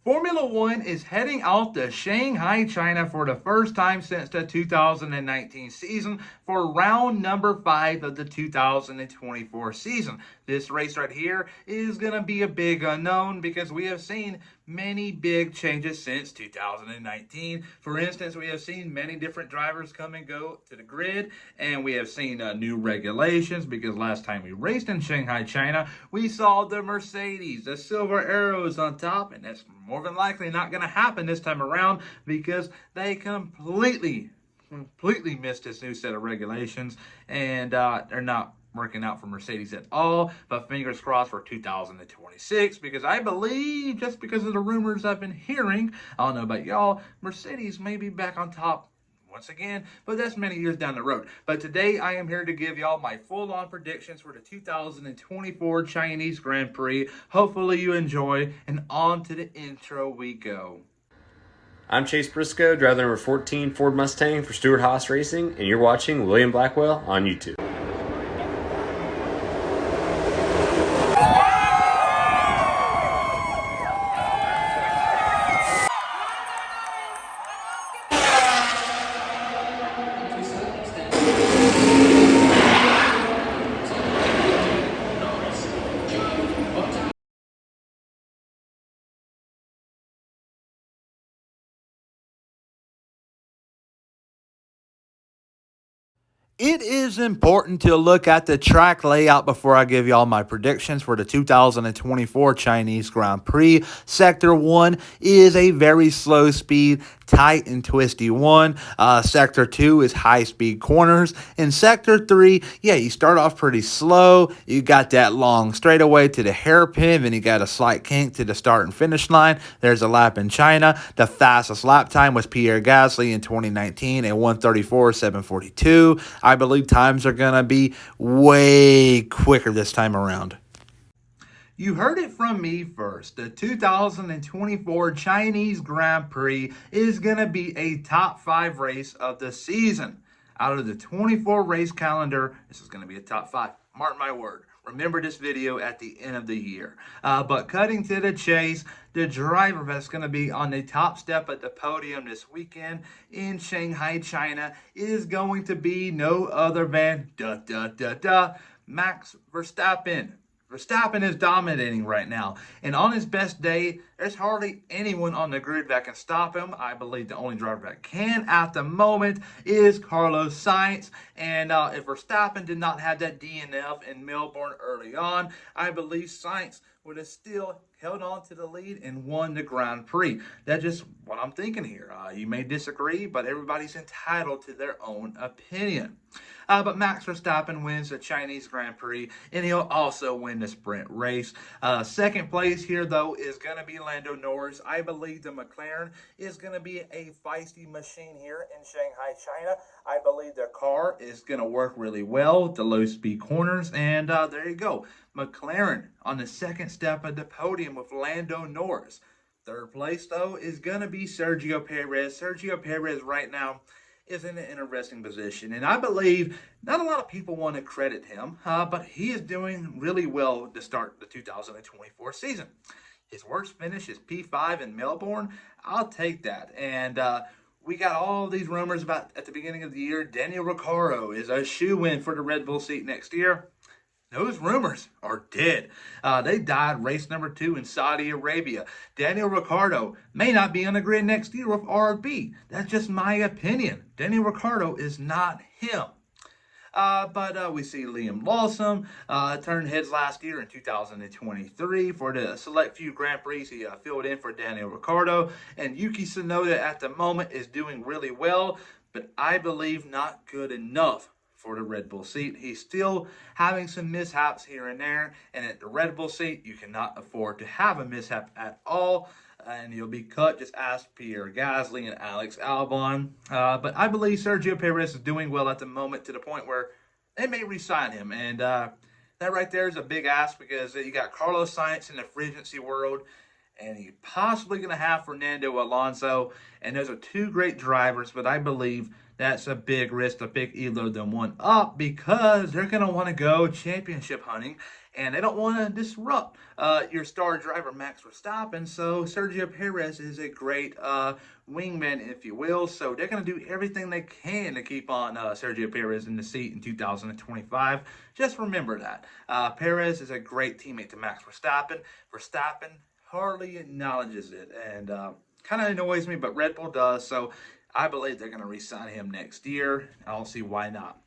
Formula One is heading out to Shanghai, China for the first time since the 2019 season for round number 5 of the 2024 season. This race right here is going to be a big unknown because we have seen many big changes since 2019. For instance, we have seen many different drivers come and go to the grid, and we have seen new regulations because last time we raced in Shanghai, China, we saw the Mercedes, the Silver Arrows on top, and that's more than likely not going to happen this time around because they completely missed this new set of regulations, and they're not working out for Mercedes at all. But fingers crossed for 2026 because I believe, just because of the rumors I've been hearing, I don't know about y'all, Mercedes may be back on top once again, but that's many years down the road. But today I am here to give y'all my full-on predictions for the 2024 Chinese Grand Prix. Hopefully you enjoy, and on to the intro we go. I'm Chase Briscoe, driver number 14 Ford Mustang for Stewart Haas Racing, and you're watching William Blackwell on YouTube. It is important to look at the track layout before I give y'all my predictions for the 2024 Chinese Grand Prix. Sector 1 is a very slow speed, tight and twisty one. Sector 2 is high speed corners. In Sector 3, you start off pretty slow. You got that long straightaway to the hairpin, then you got a slight kink to the start and finish line. There's a lap in China. The fastest lap time was Pierre Gasly in 2019 at 1:34.742. I believe times are going to be way quicker this time around. You heard it from me first. The 2024 Chinese Grand Prix is going to be a top 5 race of the season. Out of the 24 race calendar, this is going to be a top 5. Mark my word. Remember this video at the end of the year. But cutting to the chase, the driver that's going to be on the top step at the podium this weekend in Shanghai, China is going to be no other than Max Verstappen. Verstappen is dominating right now, and on his best day, there's hardly anyone on the grid that can stop him. I believe the only driver that can at the moment is Carlos Sainz, and if Verstappen did not have that DNF in Melbourne early on, I believe Sainz would have still held on to the lead and won the Grand Prix. That's just what I'm thinking here. You may disagree, but everybody's entitled to their own opinion. But Max Verstappen wins the Chinese Grand Prix, and he'll also win the sprint race. Second place here, though, is going to be Lando Norris. I believe the McLaren is going to be a feisty machine here in Shanghai, China. I believe the car is going to work really well with the low-speed corners, and there you go. McLaren on the second step of the podium with Lando Norris. Third place, though, is going to be Sergio Perez. Sergio Perez right now is in an interesting position, and I believe not a lot of people want to credit him, but he is doing really well to start the 2024 season. His worst finish is P5 in Melbourne. I'll take that. And we got all these rumors about at the beginning of the year, Daniel Ricciardo is a shoe-in for the Red Bull seat next year. Those rumors are dead. They died race number 2 in Saudi Arabia. Daniel Ricciardo may not be on the grid next year with RB. That's just my opinion. Daniel Ricciardo is not him. But we see Liam Lawson turn heads last year in 2023 for the select few Grand Prix. He filled in for Daniel Ricciardo. And Yuki Tsunoda at the moment is doing really well, but I believe not good enough for the Red Bull seat. He's still having some mishaps here and there, and at the Red Bull seat, you cannot afford to have a mishap at all, and you'll be cut. Just ask Pierre Gasly and Alex Albon. But I believe Sergio Perez is doing well at the moment to the point where they may re-sign him, and that right there is a big ask because you got Carlos Sainz in the free agency world, and you're possibly going to have Fernando Alonso, and those are two great drivers, but I believe that's a big risk to pick either of them one up because they're going to want to go championship hunting and they don't want to disrupt your star driver Max Verstappen. So Sergio Perez is a great wingman, if you will. So they're going to do everything they can to keep on Sergio Perez in the seat in 2025. Just remember that. Perez is a great teammate to Max Verstappen. Verstappen hardly acknowledges it and kind of annoys me, but Red Bull does. So I believe they're going to re-sign him next year. I don't see why not.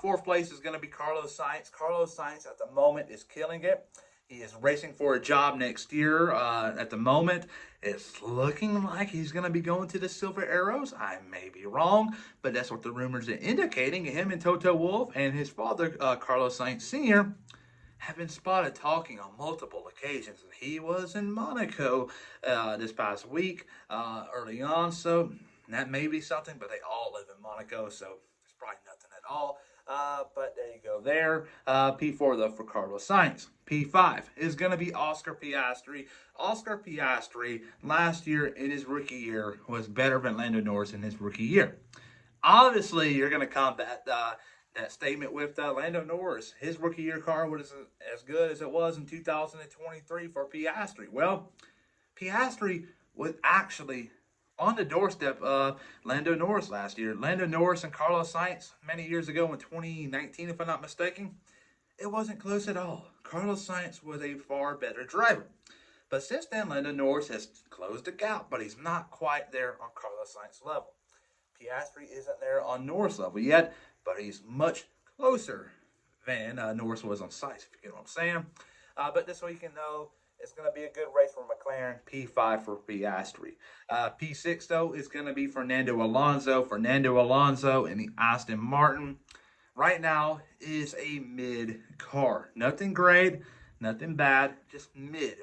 Fourth place is going to be Carlos Sainz. Carlos Sainz at the moment is killing it. He is racing for a job next year. At the moment, it's looking like he's going to be going to the Silver Arrows. I may be wrong, but that's what the rumors are indicating. Him and Toto Wolff and his father, Carlos Sainz Sr., have been spotted talking on multiple occasions. And he was in Monaco this past week early on, so that may be something, but they all live in Monaco, so it's probably nothing at all. But there you go there. P4, though, for Carlos Sainz. P5 is going to be Oscar Piastri. Oscar Piastri, last year in his rookie year, was better than Lando Norris in his rookie year. Obviously, you're going to combat that statement with Lando Norris. His rookie year car was as good as it was in 2023 for Piastri. Well, Piastri was actually on the doorstep of Lando Norris last year. Lando Norris and Carlos Sainz many years ago in 2019, if I'm not mistaken, it wasn't close at all. Carlos Sainz was a far better driver. But since then, Lando Norris has closed the gap, but he's not quite there on Carlos Sainz level. Piastri isn't there on Norris level yet, but he's much closer than Norris was on Sainz, if you get what I'm saying. But this way you can know it's going to be a good race for McLaren. P5 for Piastri. P6, though, is going to be Fernando Alonso. Fernando Alonso in the Aston Martin right now is a mid car. Nothing great, nothing bad, just mid.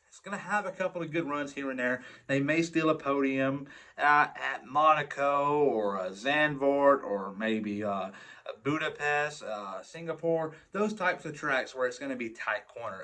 It's going to have a couple of good runs here and there. They may steal a podium at Monaco or Zandvoort or maybe Budapest, Singapore. Those types of tracks where it's going to be tight corner.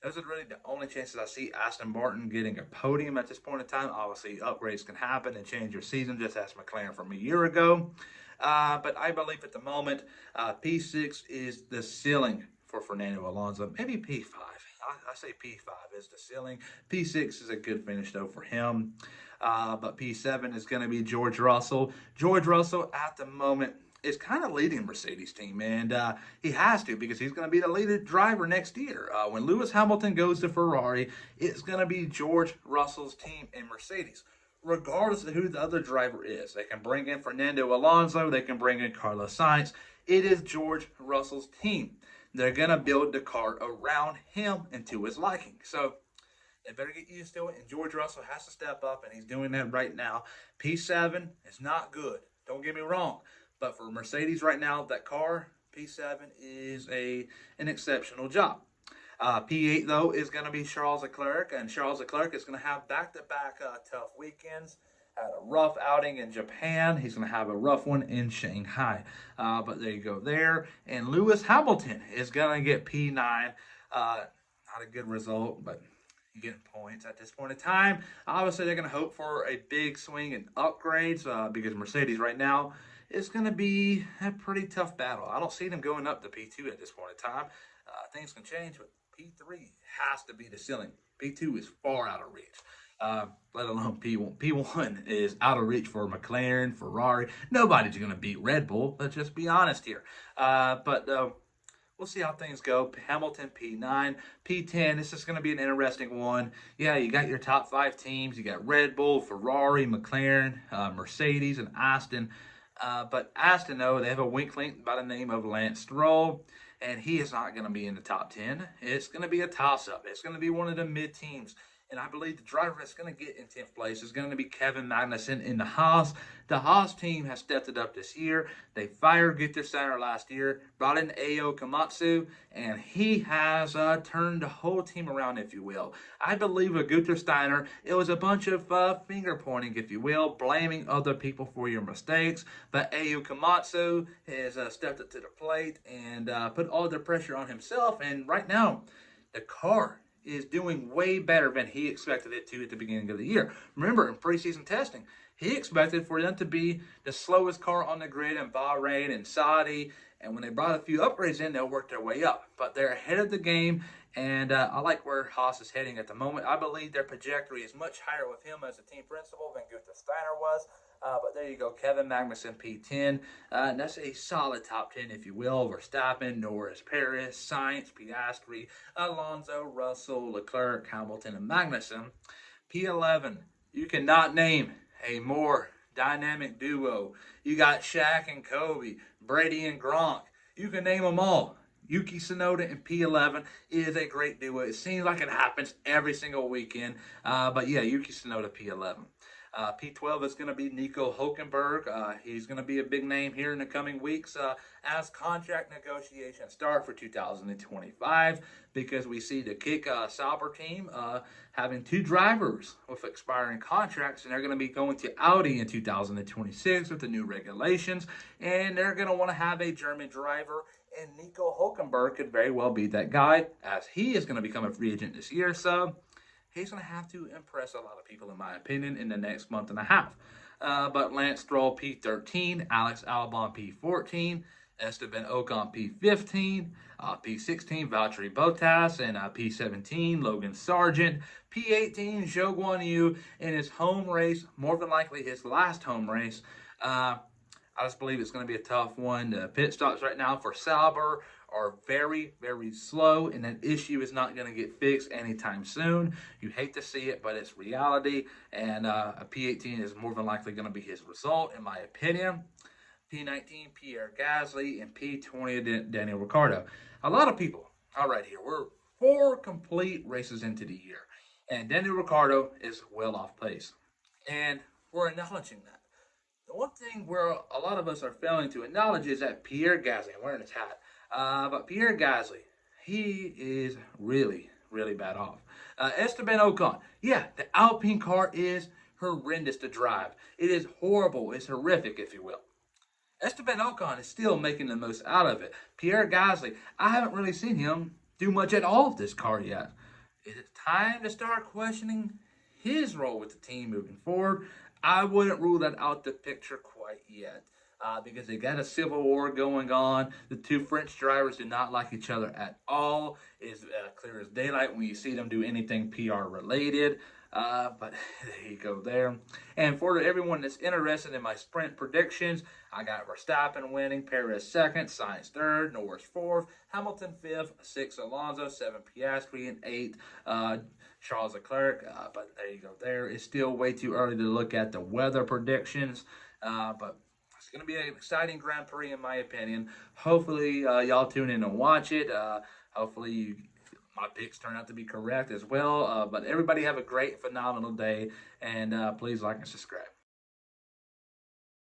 Those are really the only chances I see Aston Martin getting a podium at this point in time. Obviously, upgrades can happen and change your season, just as McLaren from a year ago. But I believe at the moment, P6 is the ceiling for Fernando Alonso. Maybe P5. I say P5 is the ceiling. P6 is a good finish, though, for him. But P7 is going to be George Russell. George Russell, at the moment, is kind of leading Mercedes team, and he has to because he's going to be the lead driver next year. When Lewis Hamilton goes to Ferrari, it's going to be George Russell's team in Mercedes, regardless of who the other driver is. They can bring in Fernando Alonso, they can bring in Carlos Sainz. It is George Russell's team. They're going to build the car around him and to his liking. So they better get used to it, and George Russell has to step up, and he's doing that right now. P7 is not good. Don't get me wrong. But for Mercedes right now, that car, P7 is an exceptional job. P8, though, is going to be Charles Leclerc, and Charles Leclerc is going to have back-to-back tough weekends. Had a rough outing in Japan. He's going to have a rough one in Shanghai. But there you go there. And Lewis Hamilton is going to get P9. Not a good result, but you're getting points at this point in time. Obviously, they're going to hope for a big swing in upgrades because Mercedes right now is going to be a pretty tough battle. I don't see them going up to P2 at this point in time. Things can change, but P3 has to be the ceiling. P2 is far out of reach. Let alone P1. P1 is out of reach for McLaren, Ferrari. Nobody's going to beat Red Bull. Let's just be honest here. But we'll see how things go. Hamilton, P9. P10, this is going to be an interesting one. Yeah, you got your top 5 teams. You got Red Bull, Ferrari, McLaren, Mercedes, and Aston. But Aston, though, they have a weakling by the name of Lance Stroll, and he is not going to be in the top 10. It's going to be a toss-up. It's going to be one of the mid-teams. And I believe the driver that's going to get in 10th place is going to be Kevin Magnussen in the Haas. The Haas team has stepped it up this year. They fired Gunther Steiner last year, brought in Ao Komatsu, and he has turned the whole team around, if you will. I believe with Gunther Steiner, it was a bunch of finger-pointing, if you will, blaming other people for your mistakes. But Ao Komatsu has stepped up to the plate and put all the pressure on himself. And right now, the car is doing way better than he expected it to at the beginning of the year. Remember, in preseason testing, he expected for them to be the slowest car on the grid in Bahrain and Saudi. And when they brought a few upgrades in, they'll work their way up. But they're ahead of the game, and I like where Haas is heading at the moment. I believe their trajectory is much higher with him as a team principal than Gunther Steiner was. But there you go, Kevin Magnussen, P10. And that's a solid top 10, if you will. Verstappen, Norris, Perez, Sainz, Piastri, Alonso, Russell, Leclerc, Hamilton, and Magnussen. P11, you cannot name a more dynamic duo. You got Shaq and Kobe, Brady and Gronk. You can name them all. Yuki Tsunoda and P11 is a great duo. It seems like it happens every single weekend. But yeah, Yuki Tsunoda, P11. P12 is going to be Nico Hulkenberg. He's going to be a big name here in the coming weeks as contract negotiations start for 2025 because we see the Kick Sauber team having 2 drivers with expiring contracts, and they're going to be going to Audi in 2026 with the new regulations, and they're going to want to have a German driver, and Nico Hulkenberg could very well be that guy as he is going to become a free agent this year. So he's going to have to impress a lot of people, in my opinion, in the next month and a half. But Lance Stroll, P13, Alex Albon, P14, Esteban Ocon, P15, P16, Valtteri Bottas, and P17, Logan Sargent, P18, Zhou Guanyu in his home race, more than likely his last home race. I just believe it's going to be a tough one. The pit stops right now for Sauber are very, very slow, and that issue is not going to get fixed anytime soon. You hate to see it, but it's reality, and a P18 is more than likely going to be his result, in my opinion. P19, Pierre Gasly, and P20, Daniel Ricciardo. A lot of people, all right, here, we're 4 complete races into the year, and Daniel Ricciardo is well off pace, and we're acknowledging that. The one thing where a lot of us are failing to acknowledge is that Pierre Gasly, I'm wearing his hat, but Pierre Gasly, he is really, really bad off. Esteban Ocon, yeah, the Alpine car is horrendous to drive. It is horrible. It's horrific, if you will. Esteban Ocon is still making the most out of it. Pierre Gasly, I haven't really seen him do much at all with this car yet. Is it time to start questioning his role with the team moving forward? I wouldn't rule that out the picture quite yet. Because they got a civil war going on. The 2 French drivers do not like each other at all. It's clear as daylight when you see them do anything PR related. But there you go there. And for everyone that's interested in my sprint predictions, I got Verstappen winning, Perez 2nd, Sainz 3rd, Norris 4th, Hamilton 5th, 6 Alonso, 7 Piastri, and 8 Charles Leclerc. But there you go there. It's still way too early to look at the weather predictions. But it's going to be an exciting Grand Prix, in my opinion. Hopefully, y'all tune in and watch it. Hopefully, my picks turn out to be correct as well. But everybody have a great, phenomenal day. And please like and subscribe.